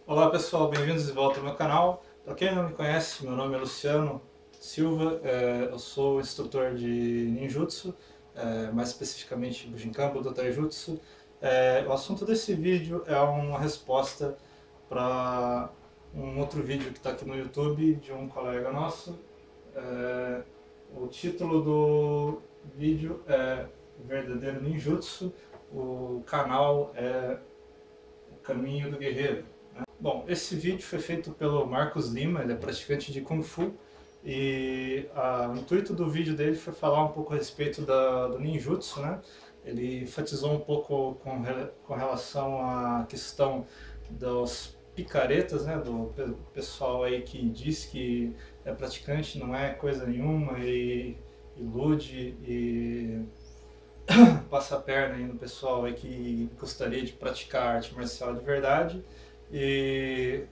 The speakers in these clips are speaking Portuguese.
Olá pessoal, bem-vindos de volta ao meu canal. Para quem não me conhece, meu nome é Luciano Silva, eu sou instrutor de ninjutsu, mais especificamente Bujinkan do Taijutsu. O assunto desse vídeo é uma resposta para um outro vídeo que está aqui no YouTube de um colega nosso. O título do vídeo é Verdadeiro Ninjutsu, o canal é O Caminho do Guerreiro. Bom, esse vídeo foi feito pelo Marcos Lima, ele é praticante de Kung Fu, e o intuito do vídeo dele foi falar um pouco a respeito do ninjutsu, né? Ele enfatizou um pouco com relação à questão dos picaretas, né? Do pessoal aí que diz que é praticante, não é coisa nenhuma, e ilude e passa a perna aí no pessoal aí que gostaria de praticar arte marcial de verdade. E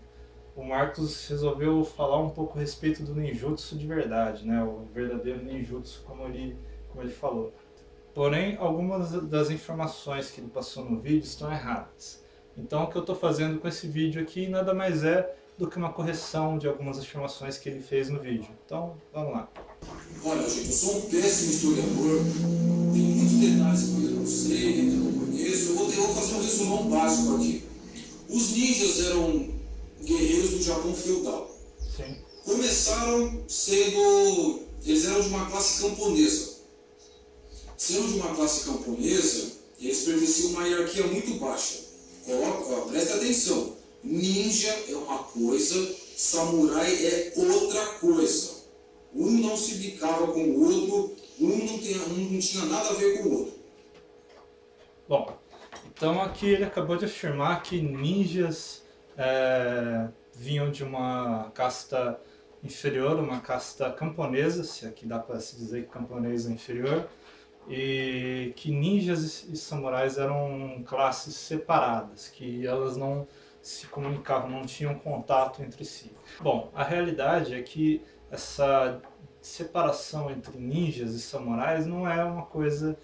o Marcos resolveu falar um pouco a respeito do ninjutsu de verdade, né? O verdadeiro ninjutsu, como ele falou. Porém, algumas das informações que ele passou no vídeo estão erradas. Então, o que eu estou fazendo com esse vídeo aqui nada mais é do que uma correção de algumas afirmações que ele fez no vídeo. Então, vamos lá. Olha, gente, eu sou um péssimo historiador, tem muitos detalhes que eu ainda não sei, ainda não conheço. Eu vou fazer um resumão básico aqui. Os ninjas eram guerreiros do Japão feudal. Sim. Começaram sendo... eles eram de uma classe camponesa. Sendo de uma classe camponesa, eles pertenciam a uma hierarquia muito baixa. Presta atenção, ninja é uma coisa, samurai é outra coisa. Um não se bicava com o outro, um não tinha nada a ver com o outro. Bom, então aqui ele acabou de afirmar que ninjas vinham de uma casta inferior, uma casta camponesa, se aqui dá para se dizer que camponesa é inferior, e que ninjas e samurais eram classes separadas, que elas não se comunicavam, não tinham contato entre si. Bom, a realidade é que essa separação entre ninjas e samurais não é uma coisa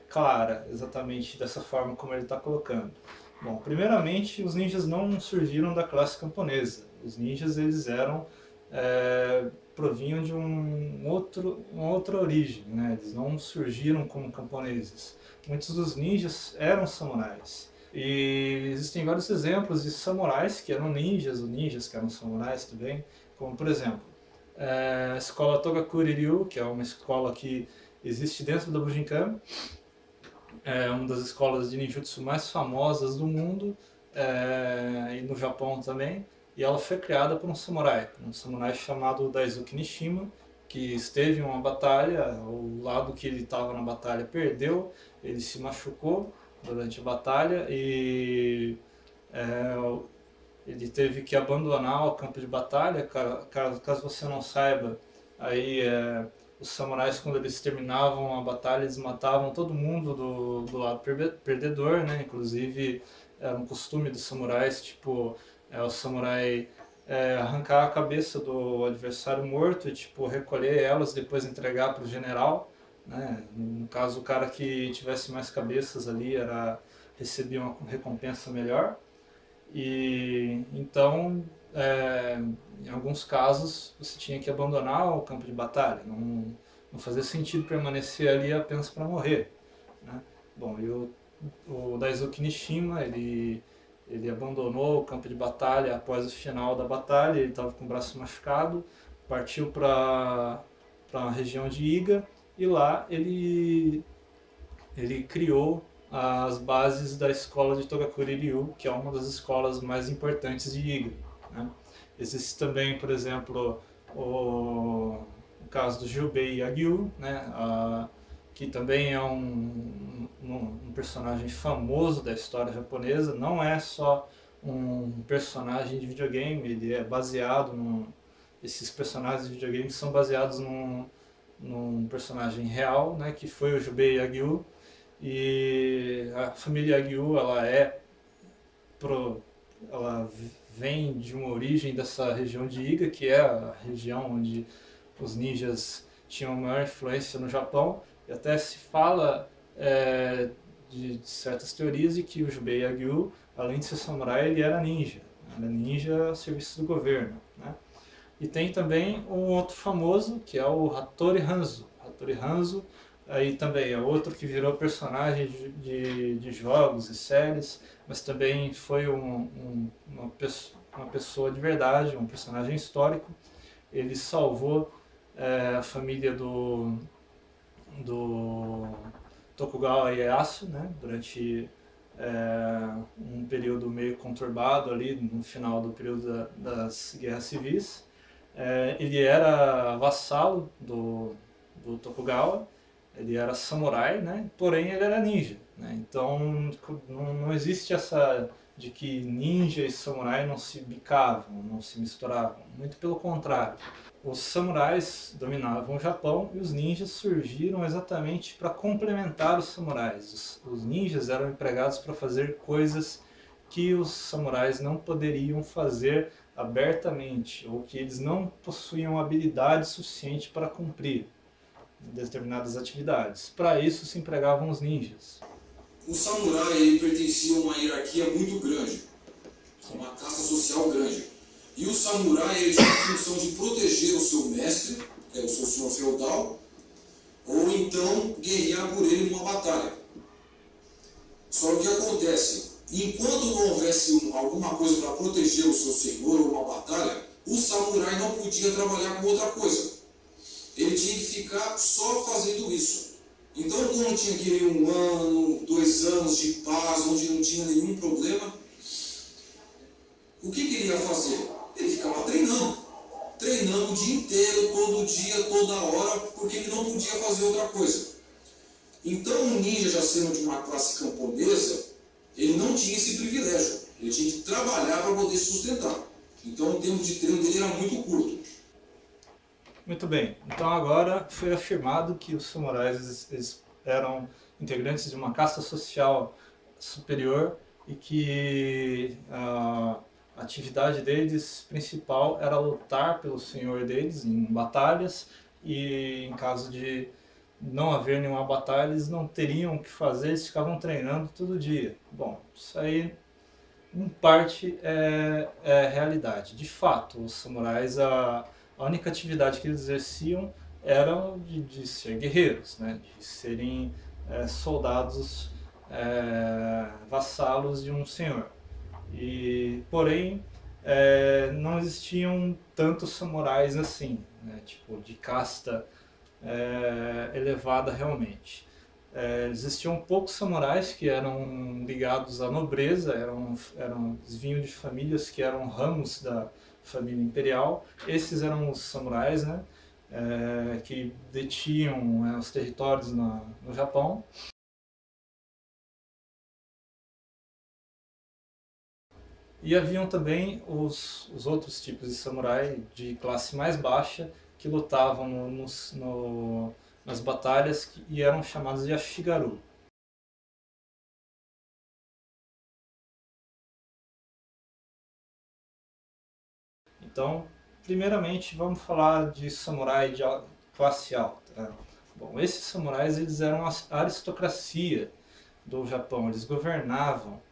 clara, exatamente dessa forma como ele está colocando. Bom, primeiramente, os ninjas não surgiram da classe camponesa. Os ninjas eles provinham de uma outra origem, né? Eles não surgiram como camponeses. Muitos dos ninjas eram samurais. E existem vários exemplos de samurais que eram ninjas, ou ninjas que eram samurais também, como por exemplo, a escola Togakuri-ryu, que é uma escola que existe dentro da Bujinkan, é uma das escolas de ninjutsu mais famosas do mundo, e no Japão também, e ela foi criada por um samurai chamado Daisuke Nishima, que esteve em uma batalha, o lado que ele estava na batalha perdeu, ele se machucou durante a batalha e ele teve que abandonar o campo de batalha. Caso você não saiba, aí os samurais, quando eles terminavam a batalha, eles matavam todo mundo do lado perdedor, né? Inclusive era um costume dos samurais, tipo, o samurai arrancar a cabeça do adversário morto e tipo, recolher elas, depois entregar para o general, né? No caso, o cara que tivesse mais cabeças ali recebia uma recompensa melhor. E então, em alguns casos, você tinha que abandonar o campo de batalha, não fazia sentido permanecer ali apenas para morrer, né? Bom, e o Daisuke Nishima, ele abandonou o campo de batalha após o final da batalha, ele estava com o braço machucado, partiu para a região de Iga, e lá ele criou as bases da escola de Togakuri-ryu, que é uma das escolas mais importantes de Iga, né? Existe também, por exemplo, o caso do Jubei Yagyu, né? Que também é um personagem famoso da história japonesa. Não é só um personagem de videogame, ele é baseado esses personagens de videogame são baseados num personagem real, né? Que foi o Jubei Yagyu. E a família Yagyu, ela vem de uma origem dessa região de Iga, que é a região onde os ninjas tinham a maior influência no Japão, e até se fala de certas teorias de que o Jubei Yagyu, além de ser samurai, ele era ninja, né? era ninja a serviço do governo, né? E tem também um outro famoso, que é o Hattori Hanzo. Hattori Hanzo aí também é outro que virou personagem de jogos e séries, mas também foi uma pessoa de verdade, um personagem histórico. Ele salvou a família do Tokugawa Ieyasu, né, durante um período meio conturbado ali no final do período das guerras civis. Ele era vassalo do Tokugawa, ele era samurai, né? Porém ele era ninja, né? Então não existe essa de que ninja e samurai não se bicavam, não se misturavam. Muito pelo contrário. Os samurais dominavam o Japão e os ninjas surgiram exatamente para complementar os samurais. Os ninjas eram empregados para fazer coisas que os samurais não poderiam fazer abertamente, ou que eles não possuíam habilidade suficiente para cumprir determinadas atividades. Para isso se empregavam os ninjas. O samurai ele pertencia a uma hierarquia muito grande, a uma casta social grande. E o samurai ele tinha a função de proteger o seu mestre, que é o seu senhor feudal, ou então guerrear por ele numa batalha. Só que o que acontece? Enquanto não houvesse alguma coisa para proteger o seu senhor ou uma batalha, o samurai não podia trabalhar com outra coisa. Ele tinha que ficar só fazendo isso. Então, quando tinha aquele 1 ano, 2 anos de paz, onde não tinha nenhum problema, o que ele ia fazer? Ele ficava treinando. Treinando o dia inteiro, todo dia, toda hora, porque ele não podia fazer outra coisa. Então, o ninja, já sendo de uma classe camponesa, ele não tinha esse privilégio. Ele tinha que trabalhar para poder sustentar. Então, o tempo de treino dele era muito curto. Muito bem. Então agora foi afirmado que os samurais eles eram integrantes de uma casta social superior e que a atividade deles principal era lutar pelo senhor deles em batalhas, e em caso de não haver nenhuma batalha eles não teriam o que fazer, eles ficavam treinando todo dia. Bom, isso aí em parte é realidade. De fato, os samurais, a única atividade que eles exerciam era de ser guerreiros, né? De serem soldados vassalos de um senhor. Porém, não existiam tantos samurais assim, né? Tipo, de casta elevada realmente. Existiam poucos samurais que eram ligados à nobreza, eles vinham de famílias que eram ramos da família imperial. Esses eram os samurais, né, que detinham os territórios no Japão. E haviam também os outros tipos de samurai de classe mais baixa que lutavam nas batalhas e eram chamados de Ashigaru. Então, primeiramente, vamos falar de samurai de classe alta. Bom, esses samurais eles eram a aristocracia do Japão, eles governavam.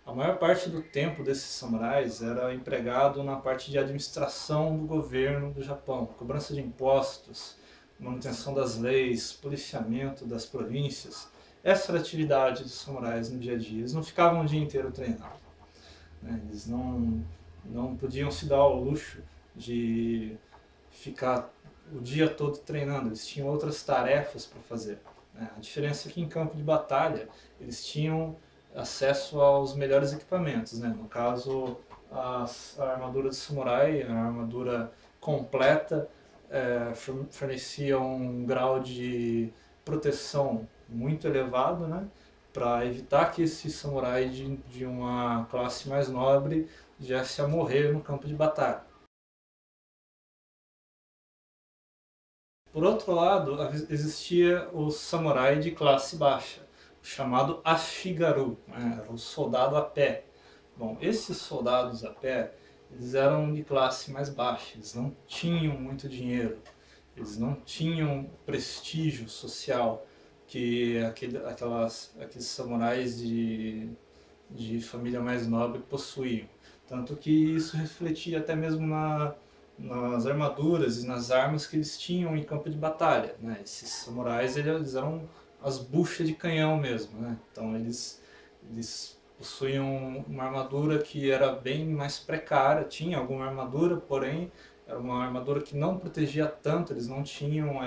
A maior parte do tempo desses samurais era empregado na parte de administração do governo do Japão, cobrança de impostos, manutenção das leis, policiamento das províncias. Essa era a atividade dos samurais no dia a dia. Eles não ficavam o dia inteiro treinando, né? Eles não podiam se dar ao luxo de ficar o dia todo treinando. Eles tinham outras tarefas para fazer, né? A diferença é que em campo de batalha eles tinham acesso aos melhores equipamentos, né? No caso, a armadura de samurai, a armadura completa, fornecia um grau de proteção muito elevado, né? Para evitar que esse samurai de uma classe mais nobre viesse a morrer no campo de batalha. Por outro lado, existia o samurai de classe baixa, chamado Ashigaru, né? O soldado a pé. Bom, esses soldados a pé, eles eram de classe mais baixa, eles não tinham muito dinheiro, eles não tinham prestígio social que aqueles samurais de família mais nobre possuíam. Tanto que isso refletia até mesmo nas armaduras e nas armas que eles tinham em campo de batalha, né? Esses samurais, eles eram as buchas de canhão mesmo, né? Então eles possuíam uma armadura que era bem mais precária, tinha alguma armadura, porém era uma armadura que não protegia tanto, eles não tinham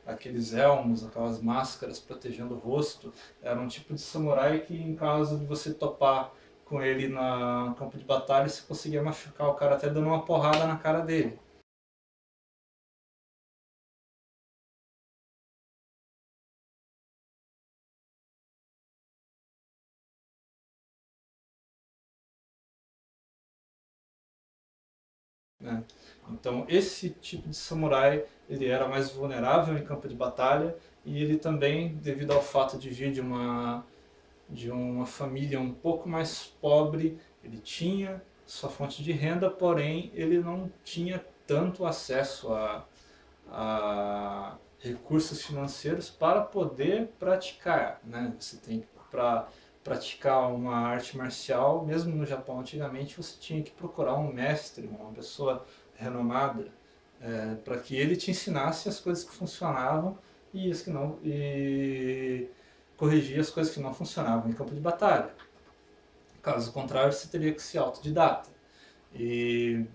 aqueles elmos, aquelas máscaras protegendo o rosto. Era um tipo de samurai que, em caso de você topar com ele no campo de batalha, você conseguia machucar o cara até dando uma porrada na cara dele. Né? Então esse tipo de samurai, ele era mais vulnerável em campo de batalha, e ele também, devido ao fato de vir de uma família um pouco mais pobre, ele tinha sua fonte de renda, porém ele não tinha tanto acesso a recursos financeiros para poder praticar, né? Você tem para praticar uma arte marcial, mesmo no Japão antigamente, você tinha que procurar um mestre, uma pessoa renomada, para que ele te ensinasse as coisas que funcionavam e as que não, e corrigir as coisas que não funcionavam em campo de batalha. Caso contrário, você teria que ser autodidata. E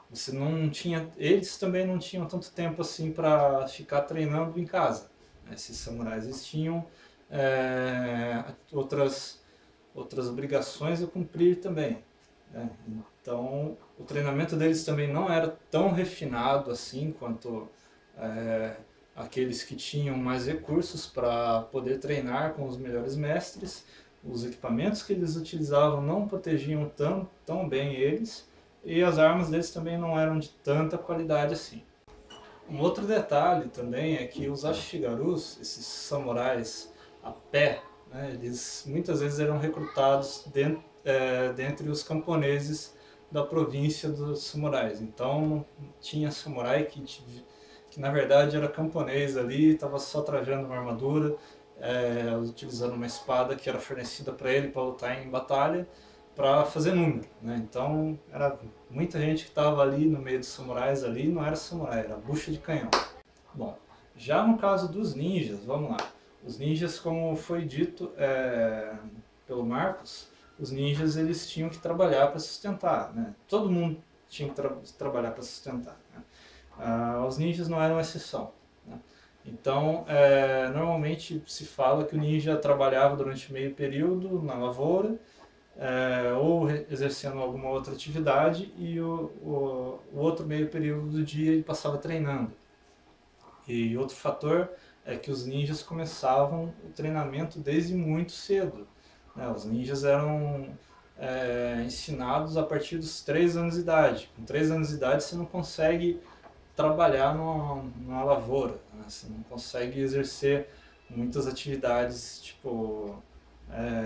você não tinha, eles também não tinham tanto tempo assim para ficar treinando em casa. Esses samurais, eles tinham outras obrigações a cumprir também, né? Então o treinamento deles também não era tão refinado assim quanto aqueles que tinham mais recursos para poder treinar com os melhores mestres. Os equipamentos que eles utilizavam não protegiam tão bem eles, e as armas deles também não eram de tanta qualidade assim. Um outro detalhe também é que os Ashigarus, esses samurais a pé, né, eles muitas vezes eram recrutados dentre os camponeses da província dos samurais. Então tinha samurai que na verdade era camponês ali, estava só trajando uma armadura, utilizando uma espada que era fornecida para ele para lutar em batalha, para fazer número, né? Então era muita gente que estava ali no meio dos samurais ali, não era samurai, era bucha de canhão. Bom, já no caso dos ninjas, vamos lá. Os ninjas, como foi dito pelo Marcos, os ninjas eles tinham que trabalhar para sustentar, né? Todo mundo tinha que trabalhar para sustentar, né? Os ninjas não eram exceção, né? Então, normalmente se fala que o ninja trabalhava durante meio período na lavoura, ou exercendo alguma outra atividade, e o outro meio período do dia ele passava treinando. E outro fator é que os ninjas começavam o treinamento desde muito cedo, né? Os ninjas eram ensinados a partir dos 3 anos de idade. Com 3 anos de idade você não consegue trabalhar numa lavoura, né? Você não consegue exercer muitas atividades, tipo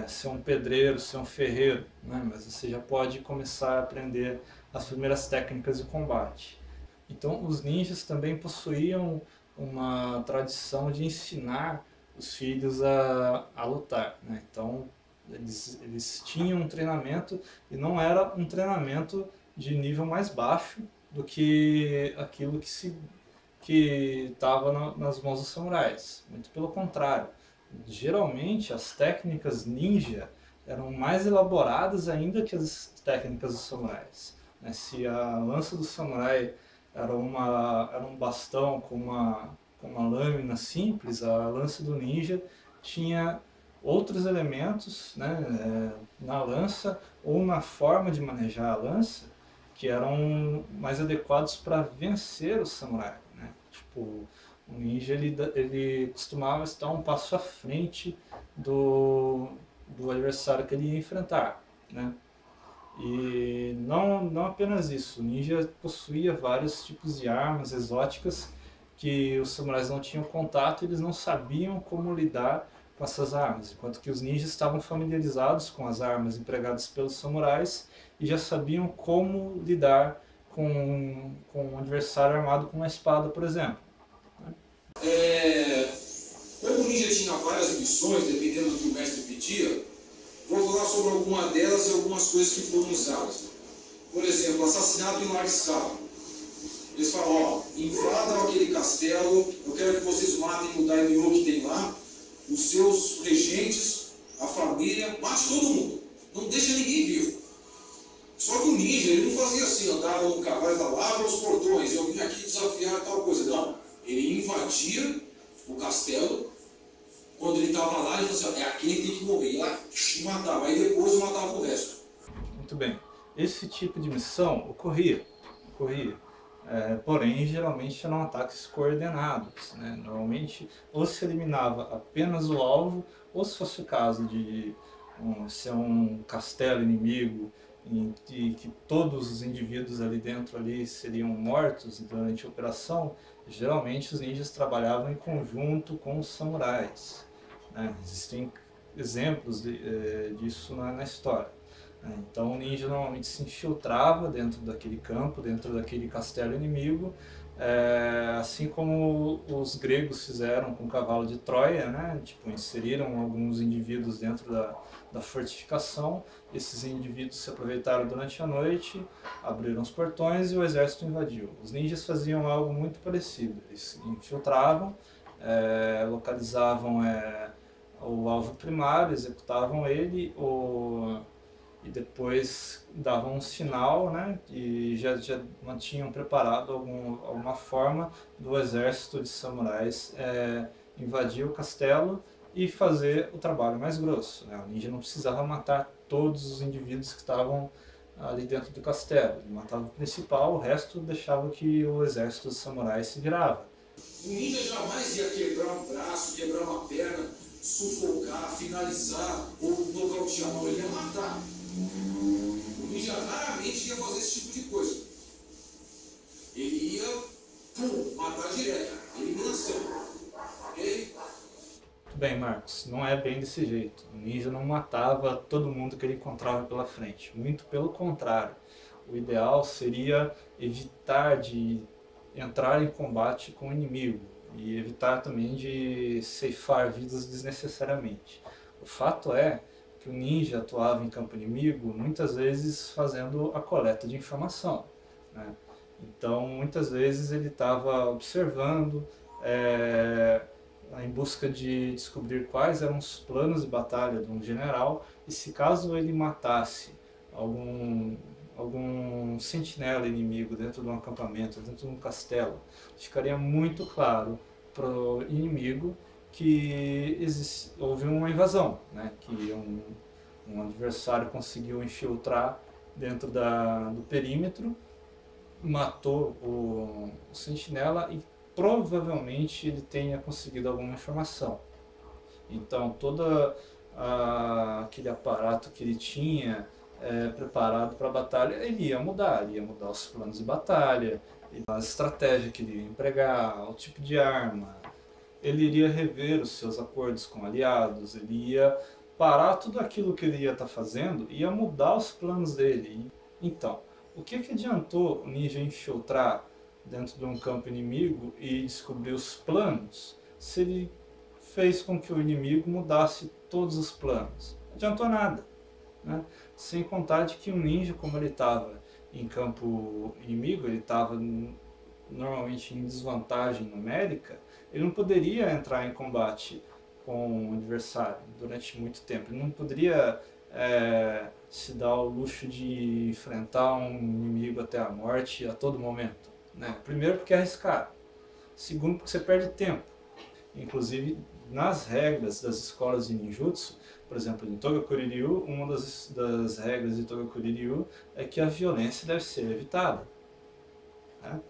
ser um pedreiro, ser um ferreiro, né? Mas você já pode começar a aprender as primeiras técnicas de combate. Então os ninjas também possuíam uma tradição de ensinar os filhos a lutar, né? Então eles tinham um treinamento, e não era um treinamento de nível mais baixo do que aquilo que estava nas mãos dos samurais. Muito pelo contrário. Geralmente as técnicas ninja eram mais elaboradas ainda que as técnicas dos samurais. Se a lança do samurai era um bastão com uma lâmina simples, a lança do ninja tinha outros elementos, né, na lança ou na forma de manejar a lança, que eram mais adequados para vencer o samurai, né? Tipo, o ninja ele costumava estar um passo à frente do adversário que ele ia enfrentar, né? E não apenas isso, o ninja possuía vários tipos de armas exóticas que os samurais não tinham contato, e eles não sabiam como lidar com essas armas, enquanto que os ninjas estavam familiarizados com as armas empregadas pelos samurais e já sabiam como lidar com um adversário armado com uma espada, por exemplo. Como o ninja tinha várias missões, dependendo do que o mestre pedia, vou falar sobre alguma delas e algumas coisas que foram usadas. exemplo, assassinato em larga escala. Eles falam, ó, invadam aquele castelo, eu quero que vocês matem o daimyo que tem lá, os seus regentes, a família, mate todo mundo. Não deixa ninguém vivo. Só que o ninja, ele não fazia assim, andava no cavalo e falava, abra os portões, eu vim aqui desafiar tal coisa. Não, ele invadia o castelo, quando ele estava lá, ele falou assim, é aquele que tem que morrer. E lá, e matava, aí depois matava o resto. Muito bem. Esse tipo de missão ocorria. Porém, geralmente eram ataques coordenados, né? Normalmente, ou se eliminava apenas o alvo, ou se fosse o caso de ser um castelo inimigo, em que todos os indivíduos ali dentro seriam mortos durante a operação, geralmente os ninjas trabalhavam em conjunto com os samurais, né? Existem exemplos disso na história. Então o ninja normalmente se infiltrava dentro daquele campo, dentro daquele castelo inimigo, assim como os gregos fizeram com o cavalo de Troia, né? Tipo, inseriram alguns indivíduos dentro da fortificação, esses indivíduos se aproveitaram durante a noite, abriram os portões e o exército invadiu. Os ninjas faziam algo muito parecido, eles se infiltravam, localizavam o alvo primário, executavam ele, e depois davam um sinal, né, e já mantinham preparado alguma forma do exército de samurais invadir o castelo e fazer o trabalho mais grosso, né? O ninja não precisava matar todos os indivíduos que estavam ali dentro do castelo, ele matava o principal, o resto deixava que o exército dos samurais se virava. O ninja jamais ia quebrar um braço, quebrar uma perna, sufocar, finalizar ou nocautear, não, ele ia matar. O ninja raramente ia fazer esse tipo de coisa. Ele ia, matar direto, eliminação. Ok? Bem, Marcos, não é bem desse jeito. O ninja não matava todo mundo que ele encontrava pela frente. Muito pelo contrário. O ideal seria evitar de entrar em combate com o inimigo e evitar também de ceifar vidas desnecessariamente. O fato é que o ninja atuava em campo inimigo muitas vezes fazendo a coleta de informação, né? Então, muitas vezes ele estava observando, em busca de descobrir quais eram os planos de batalha de um general, e se caso ele matasse algum sentinela inimigo dentro de um acampamento, dentro de um castelo, ficaria muito claro para o inimigo que houve uma invasão, né? Que um adversário conseguiu infiltrar dentro do perímetro, matou o sentinela e provavelmente ele tenha conseguido alguma informação. Então todo aquele aparato que ele tinha preparado para a batalha, ele ia mudar os planos de batalha, a estratégia que ele ia empregar, o tipo de arma, ele iria rever os seus acordos com aliados, ele ia parar tudo aquilo que ele ia estar fazendo e ia mudar os planos dele. Então, o que adiantou o ninja infiltrar dentro de um campo inimigo e descobrir os planos se ele fez com que o inimigo mudasse todos os planos? Não adiantou nada, né? Sem contar de que um ninja, como ele estava em campo inimigo, ele estava normalmente em desvantagem numérica, ele não poderia entrar em combate com o adversário durante muito tempo, ele não poderia se dar o luxo de enfrentar um inimigo até a morte a todo momento, né? Primeiro porque é arriscado, segundo porque você perde tempo. Inclusive nas regras das escolas de ninjutsu, por exemplo, em Togakuri-ryu, uma das regras de Togakuri-ryu é que a violência deve ser evitada, né?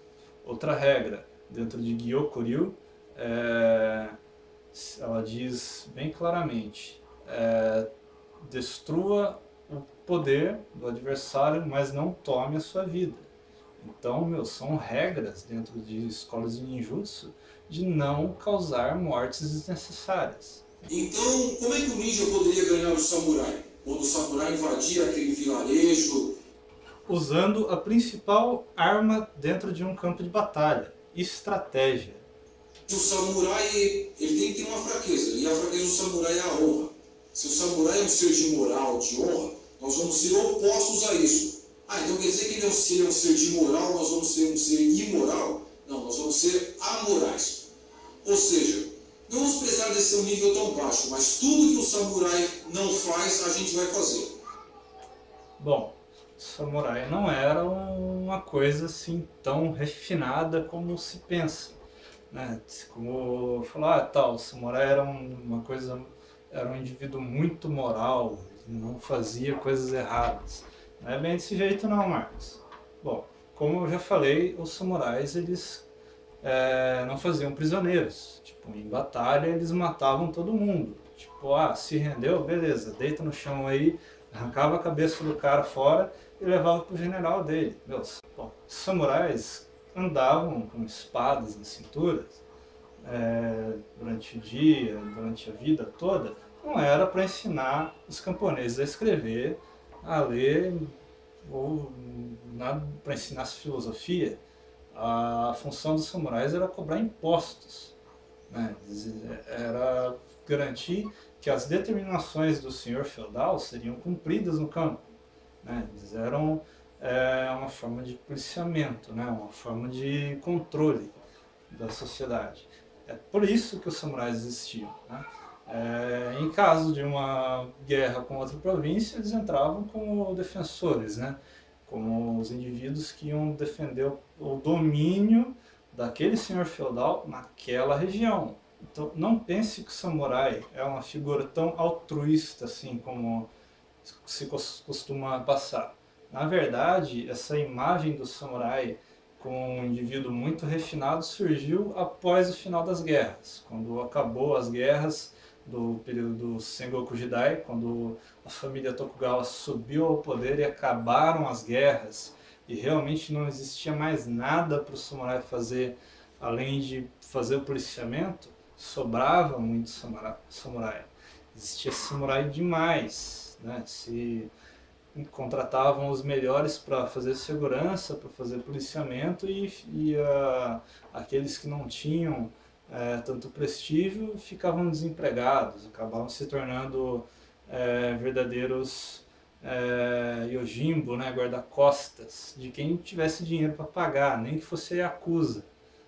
Outra regra dentro de Gyokuri-ryu, ela diz bem claramente, destrua o poder do adversário, mas não tome a sua vida. Então, são regras dentro de escolas de ninjutsu de não causar mortes desnecessárias. Então, como é que o ninja poderia ganhar o samurai? Quando o samurai invadia aquele vilarejo? Usando a principal arma dentro de um campo de batalha, estratégia. O samurai, ele tem que ter uma fraqueza, e a fraqueza do samurai é a honra. Se o samurai é um ser de moral, de honra, nós vamos ser opostos a isso. Ah, então quer dizer que ele é um ser de moral, nós vamos ser um ser imoral? Não, nós vamos ser amorais. Ou seja, não vamos precisar descer um nível tão baixo, mas tudo que o samurai não faz, a gente vai fazer. Bom, samurai não era uma coisa assim tão refinada como se pensa, né? Como falar, tal, o samurai era uma coisa, era um indivíduo muito moral, não fazia coisas erradas. Não é bem desse jeito não, Marcos. Bom, como eu já falei, os samurais eles não faziam prisioneiros. Tipo, em batalha eles matavam todo mundo. Tipo, ah, se rendeu, beleza, deita no chão aí, arrancava a cabeça do cara fora e levava pro general dele. Meu, bom, os samurais andavam com espadas na cintura durante o dia, durante a vida toda, não era para ensinar os camponeses a escrever, a ler, ou nada para ensinar filosofia. A função dos samurais era cobrar impostos, né? Era garantir que as determinações do senhor feudal seriam cumpridas no campo, né? Eles eram uma forma de policiamento, né? Uma forma de controle da sociedade. É por isso que os samurais existiam, né? Em caso de uma guerra com outra província, eles entravam como defensores, né? Como os indivíduos que iam defender o domínio daquele senhor feudal naquela região. Então, não pense que o samurai é uma figura tão altruísta assim como se costuma passar. Na verdade, essa imagem do samurai com um indivíduo muito refinado surgiu após o final das guerras, quando acabou as guerras do período do Sengoku Jidai, quando a família Tokugawa subiu ao poder e acabaram as guerras e realmente não existia mais nada para o samurai fazer além de fazer o policiamento, sobrava muito samurai. Existia samurai demais, né? Se contratavam os melhores para fazer segurança, para fazer policiamento e aqueles que não tinham tanto prestígio ficavam desempregados, acabavam se tornando verdadeiros yojimbo, né, guarda-costas de quem tivesse dinheiro para pagar, nem que fosse a Yakuza,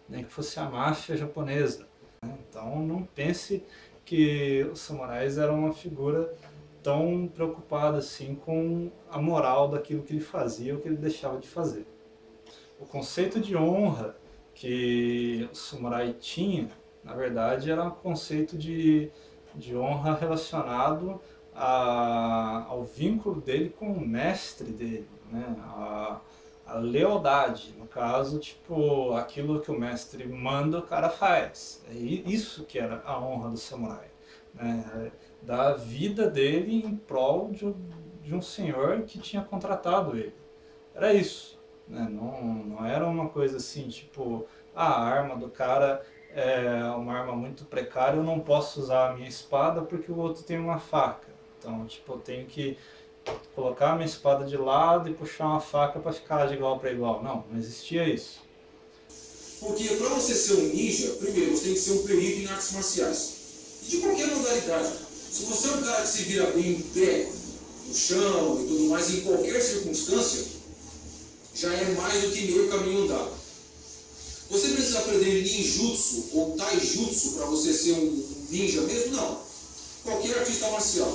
nem que fosse a máfia japonesa. Então não pense que os samurais eram uma figura tão preocupado assim com a moral daquilo que ele fazia ou que ele deixava de fazer. O conceito de honra que o samurai tinha, na verdade, era um conceito de honra relacionado ao vínculo dele com o mestre dele, né? A lealdade, no caso, tipo, aquilo que o mestre manda, o cara faz. É isso que era a honra do samurai, né? Da vida dele em prol de um senhor que tinha contratado ele. Era isso, né? Não era uma coisa assim, tipo, a arma do cara é uma arma muito precária, eu não posso usar a minha espada porque o outro tem uma faca. Então, tipo, eu tenho que colocar a minha espada de lado e puxar uma faca para ficar de igual para igual. Não existia isso. Porque para você ser um ninja, primeiro você tem que ser um perito em artes marciais. E de qualquer modalidade. Se você é um cara que se vira bem em pé, no chão e tudo mais, em qualquer circunstância, já é mais do que meio caminho andado. Você precisa aprender ninjutsu ou taijutsu para você ser um ninja mesmo? Não. Qualquer artista marcial.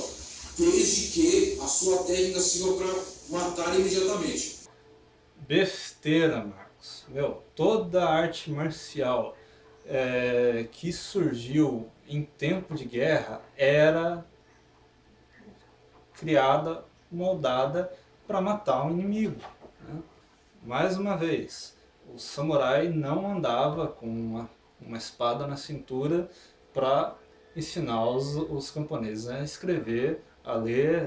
Desde que a sua técnica sirva para matar imediatamente. Besteira, Marcos. Meu, toda arte marcial que surgiu em tempo de guerra era criada, moldada para matar um inimigo, né? Mais uma vez, o samurai não andava com uma espada na cintura para ensinar os camponeses a escrever, a ler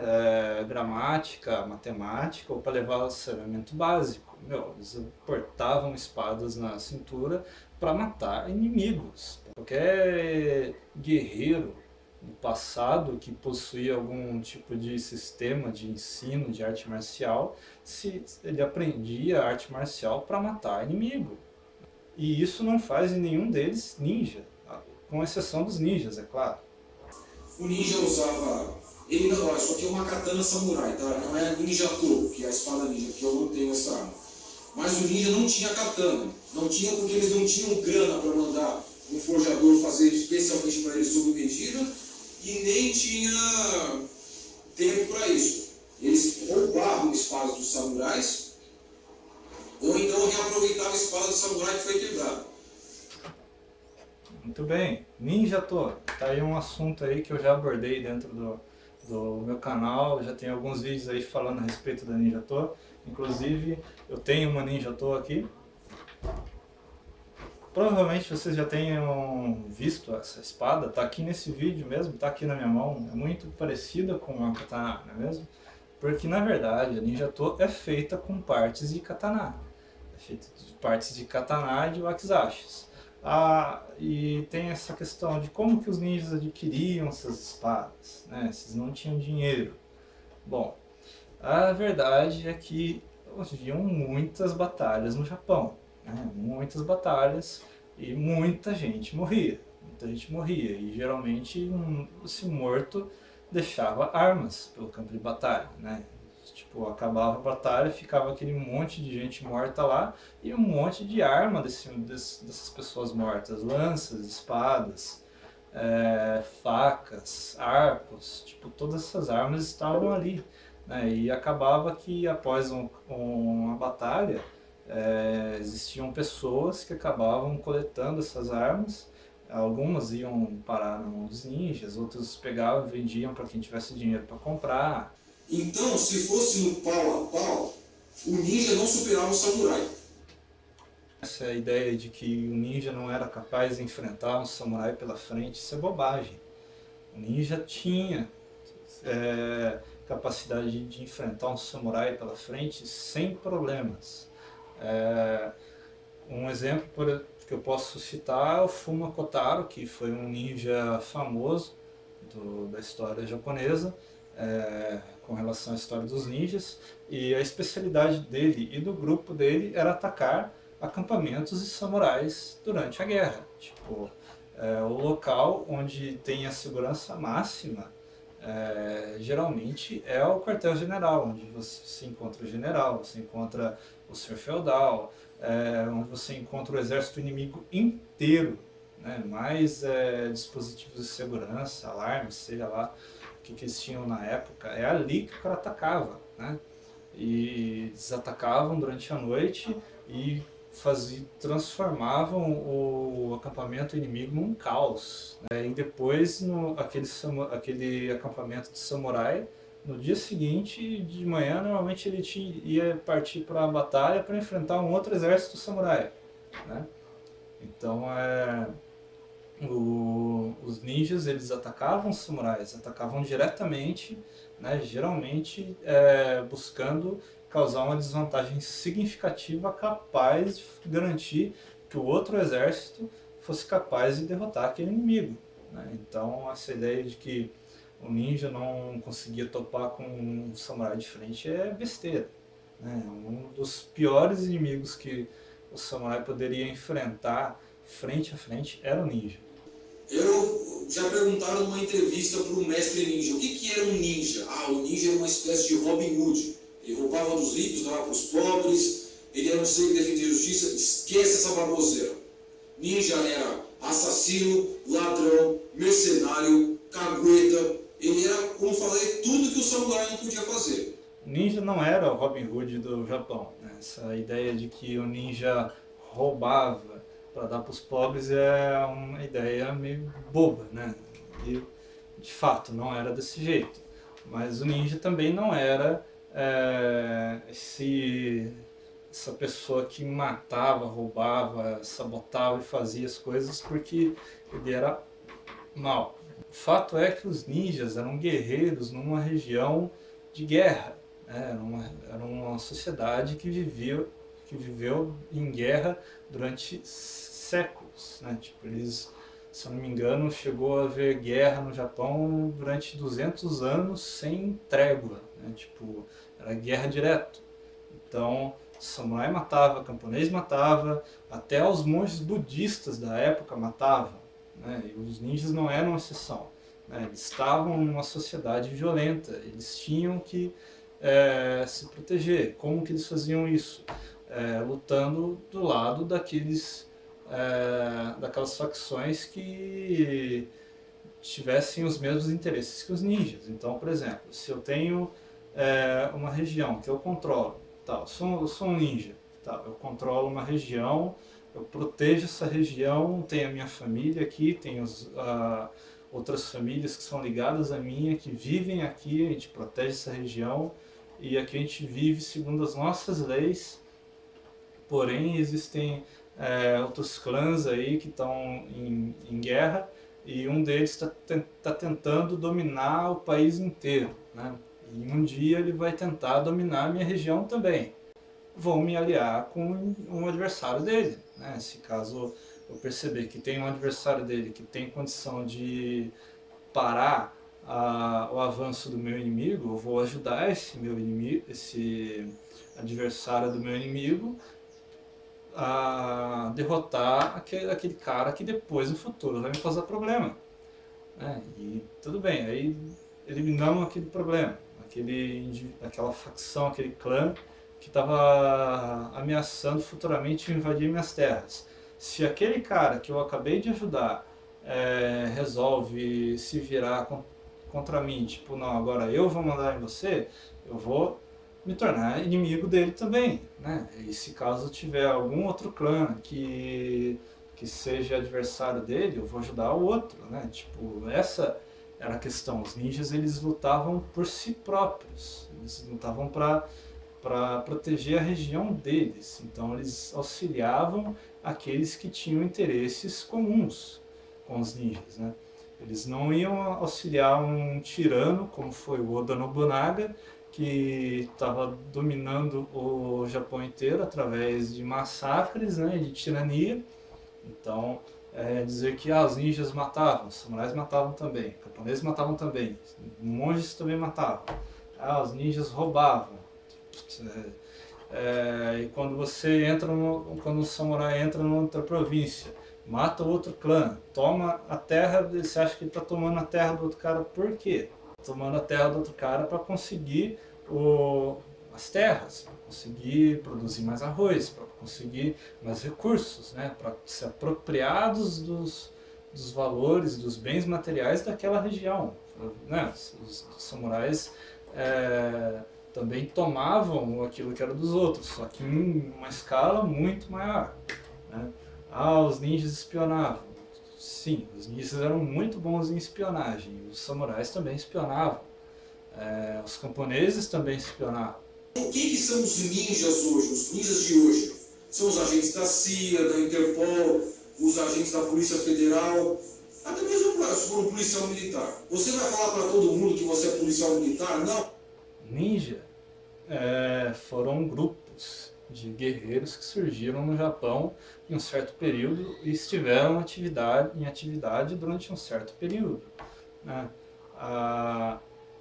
gramática, matemática ou para levar o saneamento básico. Meu, eles portavam espadas na cintura para matar inimigos. Qualquer guerreiro no passado que possuía algum tipo de sistema de ensino de arte marcial, ele aprendia arte marcial para matar inimigo. E isso não faz em nenhum deles ninja, com exceção dos ninjas, é claro. O ninja usava Ele não, ó, isso aqui é uma katana samurai, tá? Não é a ninja Toho, que é a espada ninja, que eu não tenho essa arma. Mas o ninja não tinha katana. Não tinha porque eles não tinham grana para mandar um forjador fazer especialmente para ele sob medida e nem tinha tempo para isso. Eles roubavam espadas dos samurais ou então reaproveitavam a espada do samurai que foi quebrada. Muito bem, Ninja Toho, tá aí um assunto aí que eu já abordei dentro do meu canal, já tem alguns vídeos aí falando a respeito da Ninja Toho, inclusive eu tenho uma Ninja Toho aqui. Provavelmente vocês já tenham visto essa espada, tá aqui nesse vídeo mesmo, tá aqui na minha mão, é muito parecida com a katana, não é mesmo? Porque na verdade a Ninja Toho é feita com partes de katana, é feita de partes de katana e de wakizashis. E tem essa questão de como que os ninjas adquiriam essas espadas, né? Esses não tinham dinheiro. Bom, a verdade é que haviam muitas batalhas no Japão, né? Muitas batalhas e muita gente morria. Muita gente morria e geralmente esse morto deixava armas pelo campo de batalha, né? Tipo, acabava a batalha, ficava aquele monte de gente morta lá e um monte de arma dessas pessoas mortas, lanças, espadas, facas, arcos, tipo, todas essas armas estavam ali, né? E acabava que após uma batalha existiam pessoas que acabavam coletando essas armas. Algumas iam parar nos ninjas, outros pegavam e vendiam para quem tivesse dinheiro para comprar. Então, se fosse no pau a pau, o ninja não superava o samurai. Essa ideia de que o ninja não era capaz de enfrentar um samurai pela frente, isso é bobagem. O ninja tinha capacidade de enfrentar um samurai pela frente sem problemas. Um exemplo que eu posso citar é o Fuma Kotaro, que foi um ninja famoso da história japonesa, com relação à história dos ninjas, e a especialidade dele e do grupo dele era atacar acampamentos de samurais durante a guerra. Tipo, o local onde tem a segurança máxima geralmente é o quartel-general, onde você encontra o general, você encontra o senhor feudal, onde você encontra o exército inimigo inteiro, né? Mais dispositivos de segurança, alarmes, seja lá o que eles tinham na época, é ali que o cara atacava, né? E eles atacavam durante a noite e transformavam o acampamento inimigo num caos, né? E depois aquele acampamento de samurai, no dia seguinte de manhã normalmente ele ia partir para a batalha para enfrentar um outro exército samurai, né? Então os ninjas eles atacavam os samurais, atacavam diretamente, né, geralmente buscando causar uma desvantagem significativa capaz de garantir que o outro exército fosse capaz de derrotar aquele inimigo, né? Então essa ideia de que o ninja não conseguia topar com um samurai de frente é besteira, né? Um dos piores inimigos que o samurai poderia enfrentar frente a frente era o ninja. Já perguntaram numa entrevista para o mestre ninja, o que era um ninja? O ninja era uma espécie de Robin Hood. Ele roubava dos ricos, dava para os pobres, ele era um ser que defendia a justiça. Esquece essa baboseira. Ninja era assassino, ladrão, mercenário, cagueta. Ele era, como falei, tudo que o samurai não podia fazer. O ninja não era o Robin Hood do Japão, né? Essa ideia de que o ninja roubava para dar para os pobres é uma ideia meio boba, né? E de fato não era desse jeito. Mas o ninja também não era essa pessoa que matava, roubava, sabotava e fazia as coisas porque ele era mau. O fato é que os ninjas eram guerreiros numa região de guerra, né? Era uma sociedade que viveu em guerra durante séculos, né? Tipo, eles, se eu não me engano, chegou a haver guerra no Japão durante 200 anos sem trégua, né? Tipo, era guerra direto. Então, samurai matava, camponês matava, até os monges budistas da época matavam, né? E os ninjas não eram exceção. né? Eles estavam numa sociedade violenta, eles tinham que se proteger. Como que eles faziam isso? Lutando do lado daquelas facções que tivessem os mesmos interesses que os ninjas. Então, por exemplo, se eu tenho uma região que eu controlo, tá, eu sou um ninja, tá, eu controlo uma região, eu protejo essa região, tem a minha família aqui, tem outras famílias que são ligadas à minha, que vivem aqui, a gente protege essa região, e aqui a gente vive segundo as nossas leis, porém existem outros clãs aí que estão em guerra, e um deles está tentando dominar o país inteiro, né? E um dia ele vai tentar dominar a minha região também. Vou me aliar com um adversário dele, né? Se caso eu perceber que tem um adversário dele que tem condição de parar o avanço do meu inimigo, eu vou ajudar esse adversário do meu inimigo a derrotar aquele cara que depois no futuro vai me causar problema, né? E tudo bem, aí eliminamos aquele problema, aquela facção, aquele clã que estava ameaçando futuramente invadir minhas terras. Se aquele cara que eu acabei de ajudar resolve se virar contra mim, tipo, não, agora eu vou mandar em você, eu vou me tornar inimigo dele também, né? E se caso tiver algum outro clã que seja adversário dele, eu vou ajudar o outro, né? Tipo, essa era a questão. Os ninjas, eles lutavam por si próprios, eles lutavam para proteger a região deles. Então eles auxiliavam aqueles que tinham interesses comuns com os ninjas, né? Eles não iam auxiliar um tirano, como foi o Oda Nobunaga, que estava dominando o Japão inteiro através de massacres, né, de tirania. Então, dizer que os ninjas matavam, os samurais matavam também, os camponeses matavam também, monges também matavam, os ninjas roubavam. E quando quando um samurai entra em outra província, mata outro clã, toma a terra, você acha que ele está tomando a terra do outro cara por quê? Tomando a terra do outro cara para conseguir as terras, para conseguir produzir mais arroz, para conseguir mais recursos, né? Para se apropriar dos valores, dos bens materiais daquela região, né? Os samurais também tomavam aquilo que era dos outros, só que em uma escala muito maior, né? Os ninjas espionavam. Sim, os ninjas eram muito bons em espionagem, os samurais também espionavam, os camponeses também espionavam. O que são os ninjas hoje, os ninjas de hoje? São os agentes da CIA, da Interpol, os agentes da Polícia Federal, até mesmo se for um policial militar. Você vai falar para todo mundo que você é policial militar? Não. Ninja foram grupos de guerreiros que surgiram no Japão em um certo período e estiveram em atividade durante um certo período, né?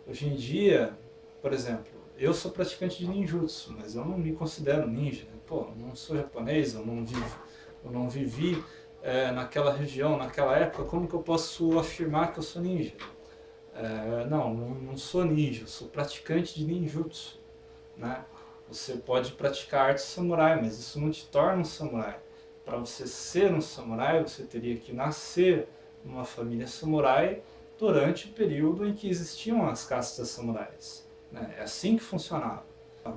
Hoje em dia, por exemplo, eu sou praticante de ninjutsu, mas eu não me considero ninja, né? Pô, eu não sou japonês, eu não vivi naquela região, naquela época, como que eu posso afirmar que eu sou ninja? Não sou ninja, eu sou praticante de ninjutsu, né? Você pode praticar arte samurai, mas isso não te torna um samurai. Para você ser um samurai, você teria que nascer numa família samurai durante o período em que existiam as castas samurais, né? É assim que funcionava.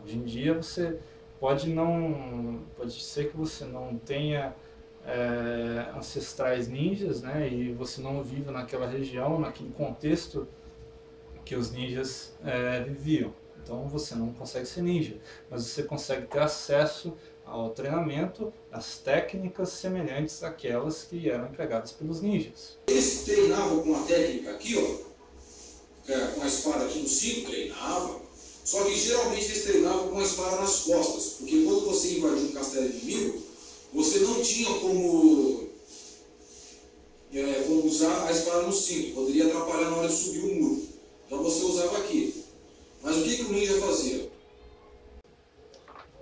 Hoje em dia você pode ser que você não tenha ancestrais ninjas, né? E você não vive naquela região, naquele contexto que os ninjas viviam. Então você não consegue ser ninja, mas você consegue ter acesso ao treinamento, às técnicas semelhantes àquelas que eram empregadas pelos ninjas. Eles treinavam com a técnica aqui, ó, com a espada aqui no cinto, treinavam, só que geralmente eles treinavam com a espada nas costas, porque quando você invadia um castelo inimigo, você não tinha como usar a espada no cinto, poderia atrapalhar na hora de subir o muro. Então você usava aqui. Mas o que o ninja fazia?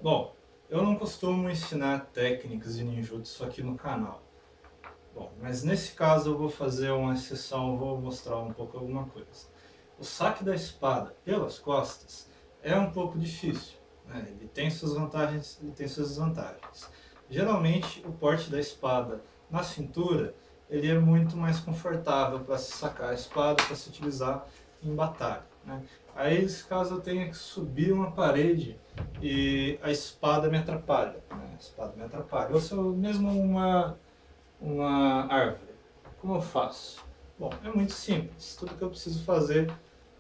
Bom, eu não costumo ensinar técnicas de ninjutsu aqui no canal. Bom, mas nesse caso eu vou fazer uma exceção, eu vou mostrar um pouco alguma coisa. O saque da espada pelas costas é um pouco difícil, né? Ele tem suas vantagens e tem suas desvantagens. Geralmente o porte da espada na cintura ele é muito mais confortável para se sacar a espada, para se utilizar em batalha, né? Aí nesse caso eu tenho que subir uma parede e a espada me atrapalha, né? A espada me atrapalha. Ou se eu mesmo uma árvore. Como eu faço? Bom, é muito simples. Tudo que eu preciso fazer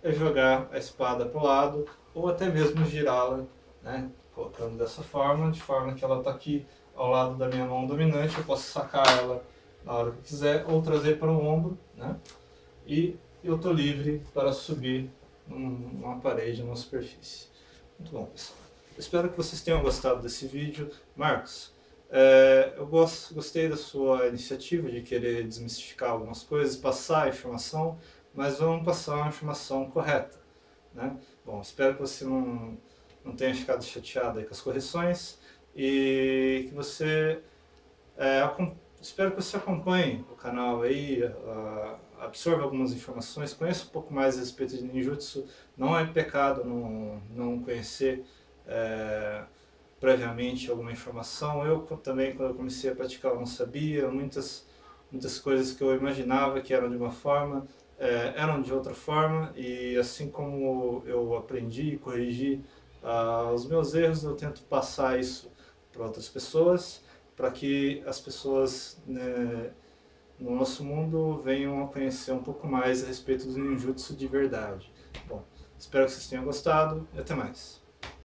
é jogar a espada para o lado ou até mesmo girá-la, né? Colocando dessa forma, de forma que ela está aqui ao lado da minha mão dominante. Eu posso sacar ela na hora que quiser ou trazer para o ombro, né? E eu estou livre para subir numa parede, numa superfície. Muito bom, pessoal. Eu espero que vocês tenham gostado desse vídeo. Marcos, eu gostei da sua iniciativa de querer desmistificar algumas coisas, passar a informação, mas vamos passar uma informação correta, né? Bom, espero que você não tenha ficado chateado aí com as correções e que você espero que você acompanhe o canal aí, absorva algumas informações, conheça um pouco mais a respeito de ninjutsu. Não é pecado não conhecer previamente alguma informação. Eu também, quando eu comecei a praticar, eu não sabia. Muitas coisas que eu imaginava que eram de uma forma, eram de outra forma. E assim como eu aprendi e corrigi os meus erros, eu tento passar isso para outras pessoas, para que as pessoas, né, no nosso mundo venham a conhecer um pouco mais a respeito do ninjutsu de verdade. Bom, espero que vocês tenham gostado e até mais.